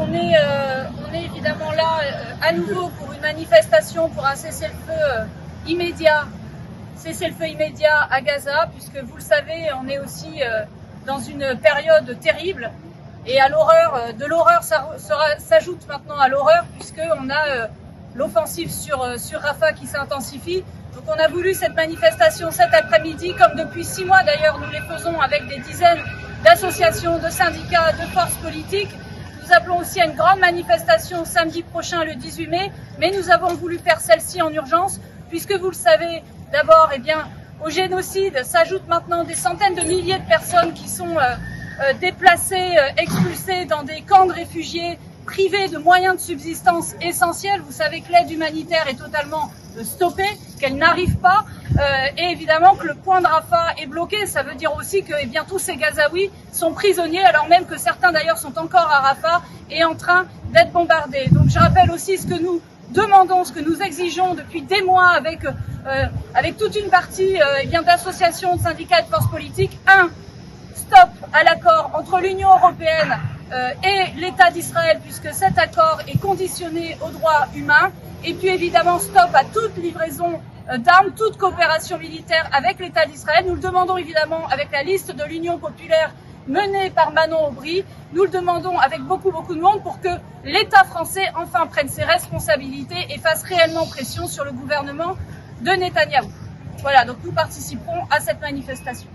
on est évidemment là à nouveau pour une manifestation pour un cessez-le-feu immédiat. Cessez-le-feu immédiat à Gaza, puisque vous le savez, on est aussi dans une période terrible. Et à l'horreur, de l'horreur s'ajoute maintenant à l'horreur, puisqu'on a l'offensive sur Rafah qui s'intensifie. Donc on a voulu cette manifestation cet après-midi, comme depuis 6 mois d'ailleurs, nous les faisons avec des dizaines d'associations, de syndicats, de forces politiques. Nous appelons aussi à une grande manifestation samedi prochain, le 18 mai, mais nous avons voulu faire celle-ci en urgence, puisque vous le savez, d'abord, au génocide s'ajoutent maintenant des centaines de milliers de personnes qui sont déplacées, expulsées dans des camps de réfugiés, privées de moyens de subsistance essentiels. Vous savez que l'aide humanitaire est totalement stoppée, qu'elle n'arrive pas, et évidemment que le point de Rafah est bloqué. Ça veut dire aussi que tous ces Gazaouis sont prisonniers, alors même que certains d'ailleurs sont encore à Rafah et en train d'être bombardés. Donc je rappelle aussi ce que nous demandons, ce que nous exigeons depuis des mois avec toute une partie d'associations, de syndicats et de forces politiques. 1. Stop à l'accord entre l'Union européenne et l'État d'Israël, puisque cet accord est conditionné aux droits humains. Et puis évidemment, stop à toute livraison d'armes, toute coopération militaire avec l'État d'Israël. Nous le demandons évidemment avec la liste de l'Union populaire menée par Manon Aubry. Nous le demandons avec beaucoup de monde pour que l'État français enfin prenne ses responsabilités et fasse réellement pression sur le gouvernement de Netanyahou. Voilà, donc nous participerons à cette manifestation.